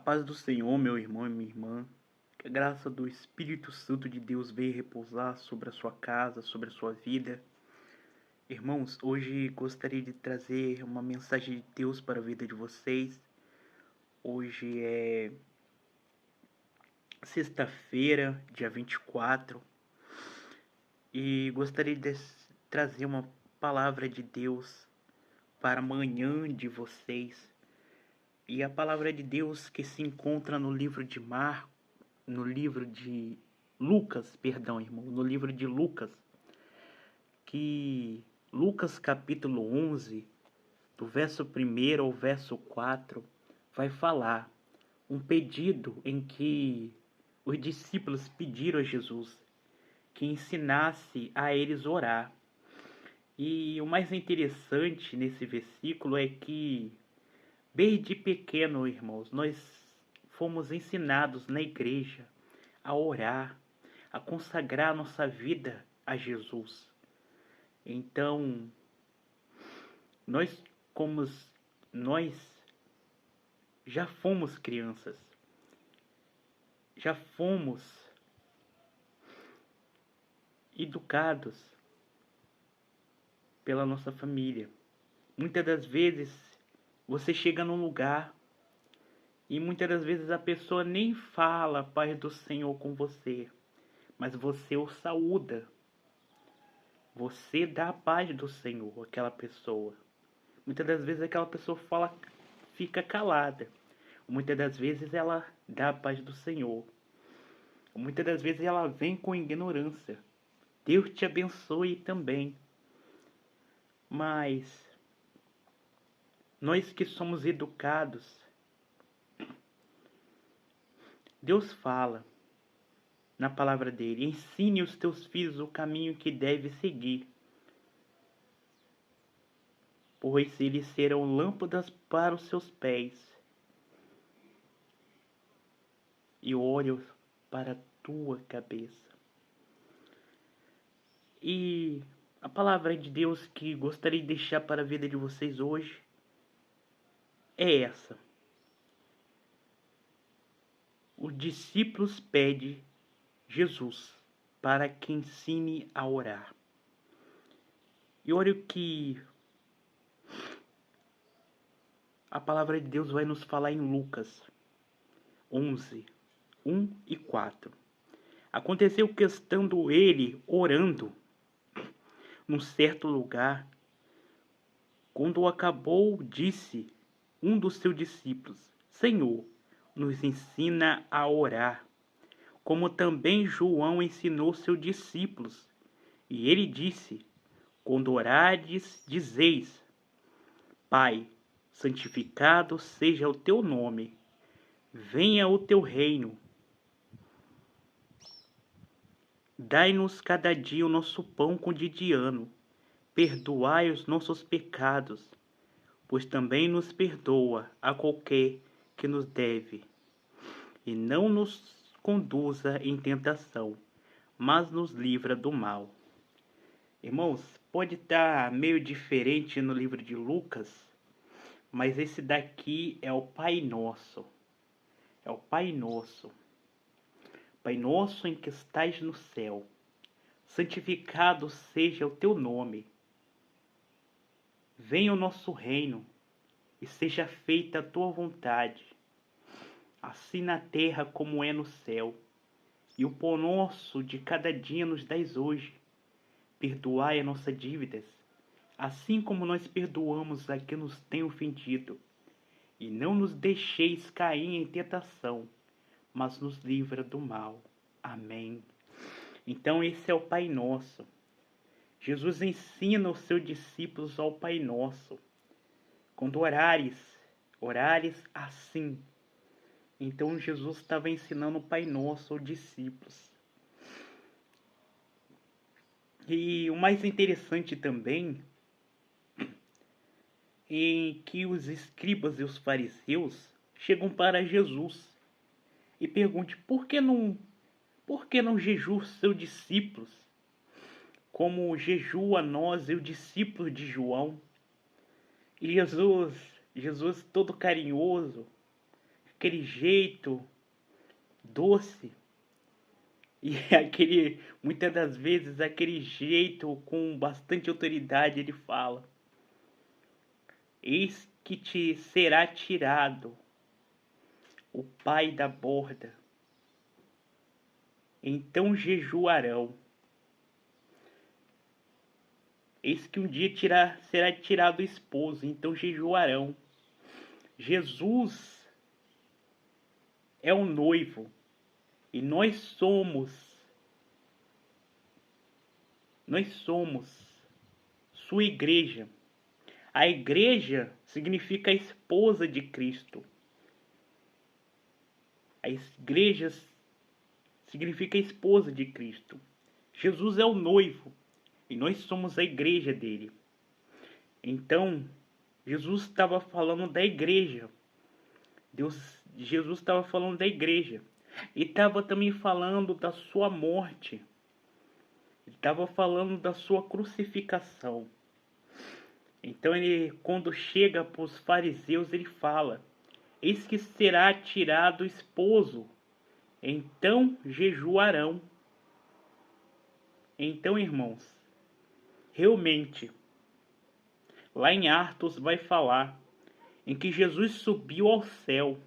paz do Senhor, meu irmão e minha irmã. Que a graça do Espírito Santo de Deus venha repousar sobre a sua casa, sobre a sua vida. Irmãos, hoje gostaria de trazer uma mensagem de Deus para a vida de vocês. Hoje é sexta-feira, dia 24, e gostaria de trazer uma palavra de Deus para amanhã de vocês. E a palavra de Deus que se encontra no livro de Lucas, irmão, no livro de Lucas, que Lucas capítulo 11, do verso 1 ao verso 4, vai falar um pedido em que os discípulos pediram a Jesus que ensinasse a eles orar. E o mais interessante nesse versículo é que, desde pequeno, irmãos, nós fomos ensinados na igreja a orar, a consagrar nossa vida a Jesus. Então, nós já fomos crianças, já fomos educados pela nossa família. Muitas das vezes você chega num lugar e muitas das vezes a pessoa nem fala a paz do Senhor com você, mas você o saúda. Você dá a paz do Senhor àquela pessoa. Muitas das vezes aquela pessoa fica calada. Muitas das vezes ela dá a paz do Senhor. Muitas das vezes ela vem com ignorância. Deus te abençoe também. Mas nós que somos educados, Deus fala na palavra dele: ensine os teus filhos o caminho que deve seguir, pois eles serão lâmpadas para os seus pés e olhos para a tua cabeça. E a palavra de Deus que gostaria de deixar para a vida de vocês hoje é essa: os discípulos pedem Jesus para que ensine a orar. E olha o que a palavra de Deus vai nos falar em Lucas 11, 1 e 4. Aconteceu que, estando ele orando num certo lugar, quando acabou, disse um dos seus discípulos: Senhor, nos ensina a orar, como também João ensinou seus discípulos. E ele disse: quando orardes, dizeis: Pai, santificado seja o teu nome, venha o teu reino. Dai-nos cada dia o nosso pão cotidiano. Perdoai os nossos pecados, pois também nos perdoa a qualquer que nos deve. E não nos conduza em tentação, mas nos livra do mal. Irmãos, pode estar meio diferente no livro de Lucas, mas esse daqui é o Pai Nosso. É o Pai Nosso. Pai nosso em que estais no céu, santificado seja o teu nome. Venha o nosso reino e seja feita a tua vontade, assim na terra como é no céu. E o pão nosso de cada dia nos dais hoje. Perdoai as nossas dívidas, assim como nós perdoamos a quem nos tem ofendido. E não nos deixeis cair em tentação, mas nos livra do mal. Amém. Então esse é o Pai Nosso. Jesus ensina os seus discípulos ao Pai Nosso. Quando orares assim. Então Jesus estava ensinando o Pai Nosso aos discípulos. E o mais interessante também é que os escribas e os fariseus chegam para Jesus e perguntam: por que não jejua os seus discípulos, como jejua nós e os discípulos de João? E Jesus todo carinhoso, aquele jeito doce e muitas das vezes, aquele jeito com bastante autoridade, ele fala: eis que te será tirado o pai da borda, então jejuarão. Eis que um dia será tirado o esposo, então jejuarão. Jesus é o noivo e nós somos sua igreja. A igreja significa a esposa de Cristo. A igreja significa a esposa de Cristo. Jesus é o noivo e nós somos a igreja dele. Então, Jesus estava falando da igreja. Jesus estava falando da igreja. E estava também falando da sua morte. Ele estava falando da sua crucificação. Então, ele, quando chega para os fariseus, ele fala: eis que será tirado o esposo, então jejuarão. Então, irmãos, realmente, lá em Atos vai falar em que Jesus subiu ao céu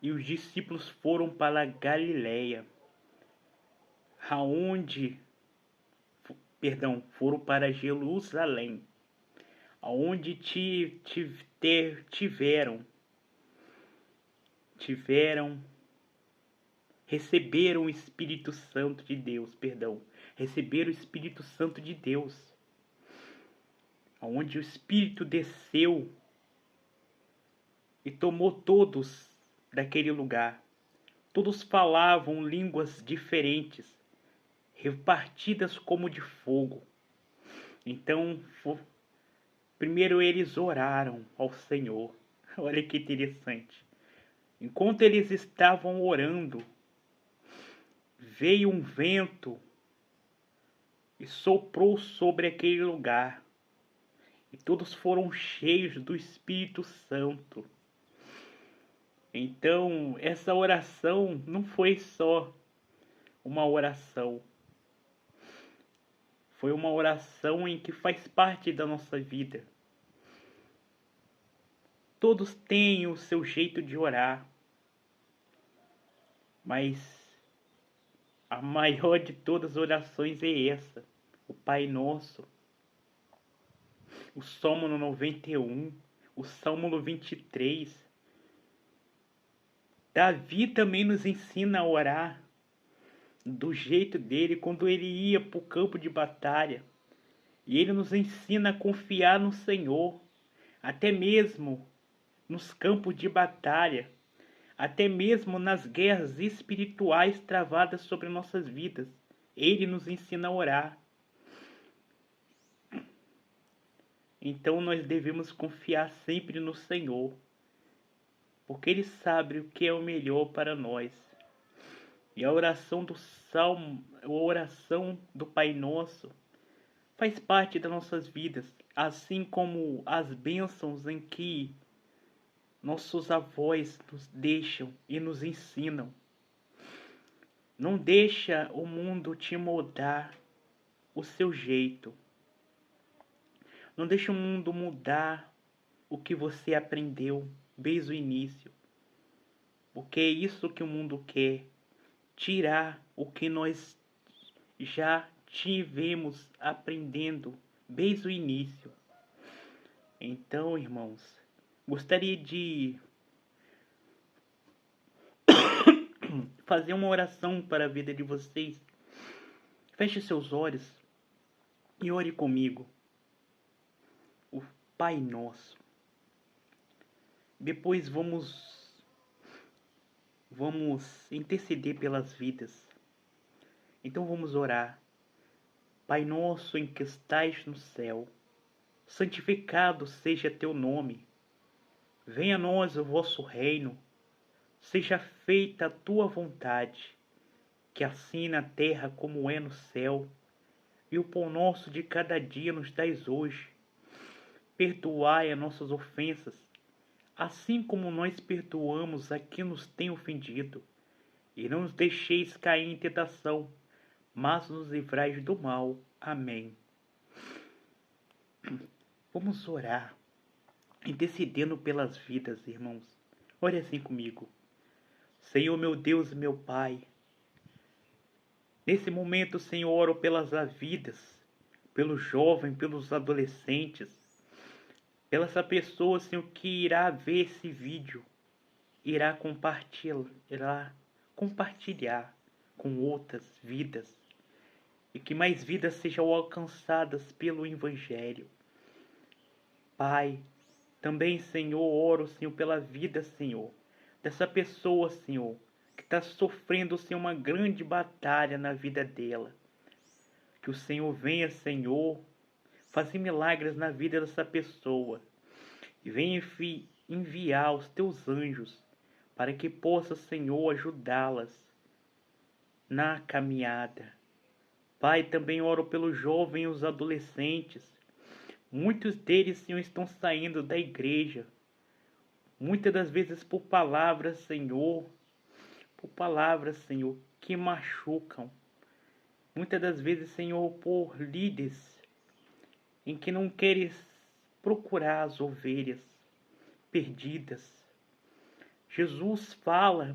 e os discípulos foram para a Galileia, foram para Jerusalém, aonde receberam o Espírito Santo de Deus, receberam o Espírito Santo de Deus, aonde o Espírito desceu e tomou todos daquele lugar. Todos falavam línguas diferentes, repartidas como de fogo. Então, primeiro eles oraram ao Senhor. Olha que interessante. Enquanto eles estavam orando, veio um vento e soprou sobre aquele lugar. E todos foram cheios do Espírito Santo. Então, essa oração não foi só uma oração. Foi uma oração em que faz parte da nossa vida. Todos têm o seu jeito de orar, mas a maior de todas as orações é essa: o Pai Nosso, o Salmo 91, o Salmo 23. Davi também nos ensina a orar do jeito dele quando ele ia para o campo de batalha. E ele nos ensina a confiar no Senhor, até mesmo nos campos de batalha, até mesmo nas guerras espirituais travadas sobre nossas vidas. Ele nos ensina a orar. Então nós devemos confiar sempre no Senhor, porque Ele sabe o que é o melhor para nós. E a oração do Salmo, a oração do Pai Nosso, faz parte das nossas vidas, assim como as bênçãos em que nossos avós nos deixam e nos ensinam. Não deixa o mundo te moldar o seu jeito. Não deixa o mundo mudar o que você aprendeu desde o início. Porque é isso que o mundo quer. Tirar o que nós já tivemos aprendendo desde o início. Então, irmãos, gostaria de fazer uma oração para a vida de vocês. Feche seus olhos e ore comigo. O Pai Nosso. Depois vamos interceder pelas vidas. Então vamos orar. Pai nosso em que estais no céu, santificado seja teu nome. Venha a nós o vosso reino. Seja feita a tua vontade, que assim na terra como é no céu. E o pão nosso de cada dia nos dais hoje. perdoai as nossas ofensas, assim como nós perdoamos a quem nos tem ofendido. E não nos deixeis cair em tentação, mas nos livrai do mal. Amém. Vamos orar, intercedendo pelas vidas, irmãos. Ore assim comigo. Senhor, meu Deus e meu Pai, nesse momento, Senhor, oro pelas vidas, pelos jovens, pelos adolescentes, pela essa pessoa, Senhor, que irá ver esse vídeo, irá compartilhar com outras vidas, e que mais vidas sejam alcançadas pelo Evangelho. Pai, também, Senhor, oro, Senhor, pela vida, Senhor, dessa pessoa, Senhor, que está sofrendo, Senhor, uma grande batalha na vida dela. Que o Senhor venha, Senhor, fazer milagres na vida dessa pessoa. E venha enviar os teus anjos para que possa, Senhor, ajudá-las na caminhada. Pai, também oro pelos jovens e os adolescentes. Muitos deles, Senhor, estão saindo da igreja. Muitas das vezes por palavras, Senhor, que machucam. Muitas das vezes, Senhor, por líderes em que não queres procurar as ovelhas perdidas. Jesus fala: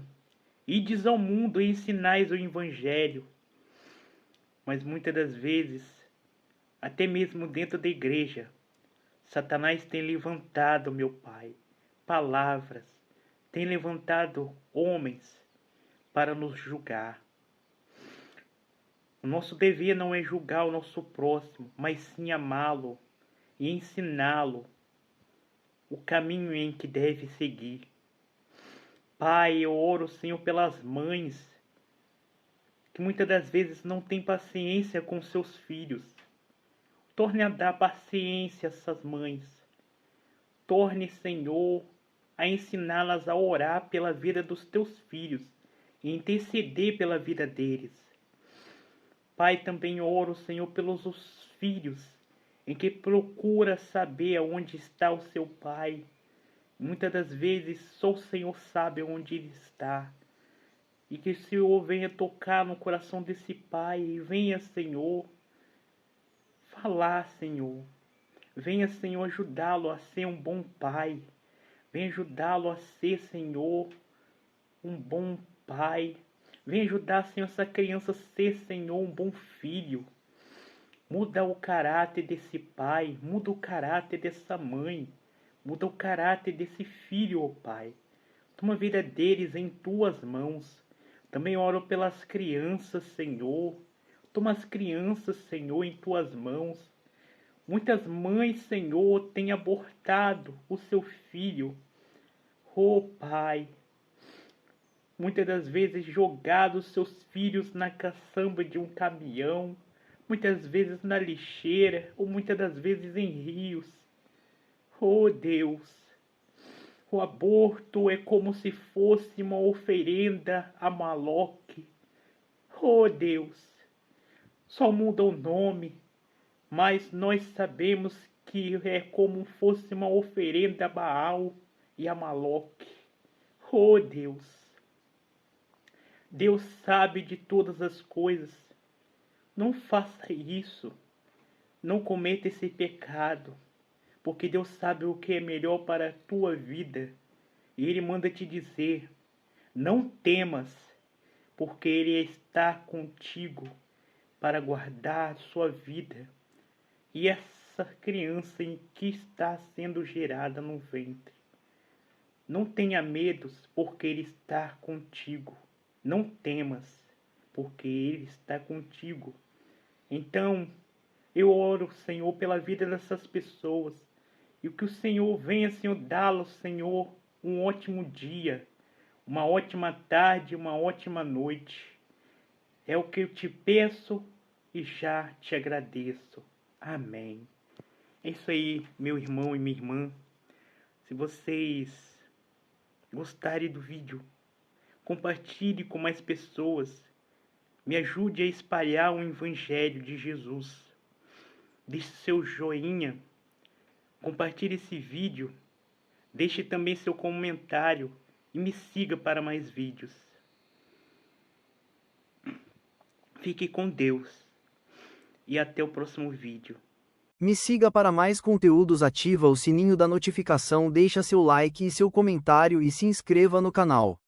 ides ao mundo e ensinais o Evangelho. Mas muitas das vezes, até mesmo dentro da igreja, Satanás tem levantado, meu Pai, palavras, tem levantado homens para nos julgar. O nosso dever não é julgar o nosso próximo, mas sim amá-lo e ensiná-lo o caminho em que deve seguir. Pai, eu oro, Senhor, pelas mães que muitas das vezes não têm paciência com seus filhos. Torne a dar paciência a essas mães. Torne, Senhor, a ensiná-las a orar pela vida dos teus filhos e interceder pela vida deles. Pai, também oro, Senhor, pelos os filhos em que procura saber onde está o seu pai. Muitas das vezes só o Senhor sabe onde ele está. E que o Senhor venha tocar no coração desse pai e venha, Senhor, falar, Senhor. Venha, Senhor, ajudá-lo a ser um bom pai. Venha ajudá-lo a ser, Senhor, um bom pai. Venha ajudar, Senhor, essa criança a ser, Senhor, um bom filho. Muda o caráter desse pai, muda o caráter dessa mãe, muda o caráter desse filho, ó Pai. Toma a vida deles em tuas mãos. Também oro pelas crianças, Senhor. Toma as crianças, Senhor, em tuas mãos. Muitas mães, Senhor, têm abortado o seu filho. Oh, Pai. Muitas das vezes jogado seus filhos na caçamba de um caminhão. Muitas vezes na lixeira, ou muitas das vezes em rios. Oh, Deus. O aborto é como se fosse uma oferenda a Maloque. Oh, Deus. Só muda o nome, mas nós sabemos que é como fosse uma oferenda a Baal e a Maloque. Oh, Deus. Deus sabe de todas as coisas. Não faça isso. Não cometa esse pecado. Porque Deus sabe o que é melhor para a tua vida. E Ele manda te dizer: não temas, porque Ele está contigo para guardar a sua vida. E essa criança em que está sendo gerada no ventre. Não tenha medos, porque Ele está contigo. Não temas, porque Ele está contigo. Então, eu oro, Senhor, pela vida dessas pessoas. E que o Senhor venha, Senhor, dá-los, Senhor, um ótimo dia, uma ótima tarde, uma ótima noite. É o que eu te peço e já te agradeço. Amém. É isso aí, meu irmão e minha irmã. Se vocês gostarem do vídeo, compartilhe com mais pessoas. Me ajude a espalhar o Evangelho de Jesus. Deixe seu joinha. Compartilhe esse vídeo, deixe também seu comentário e me siga para mais vídeos. Fique com Deus e até o próximo vídeo. Me siga para mais conteúdos, ativa o sininho da notificação, deixa seu like e seu comentário e se inscreva no canal.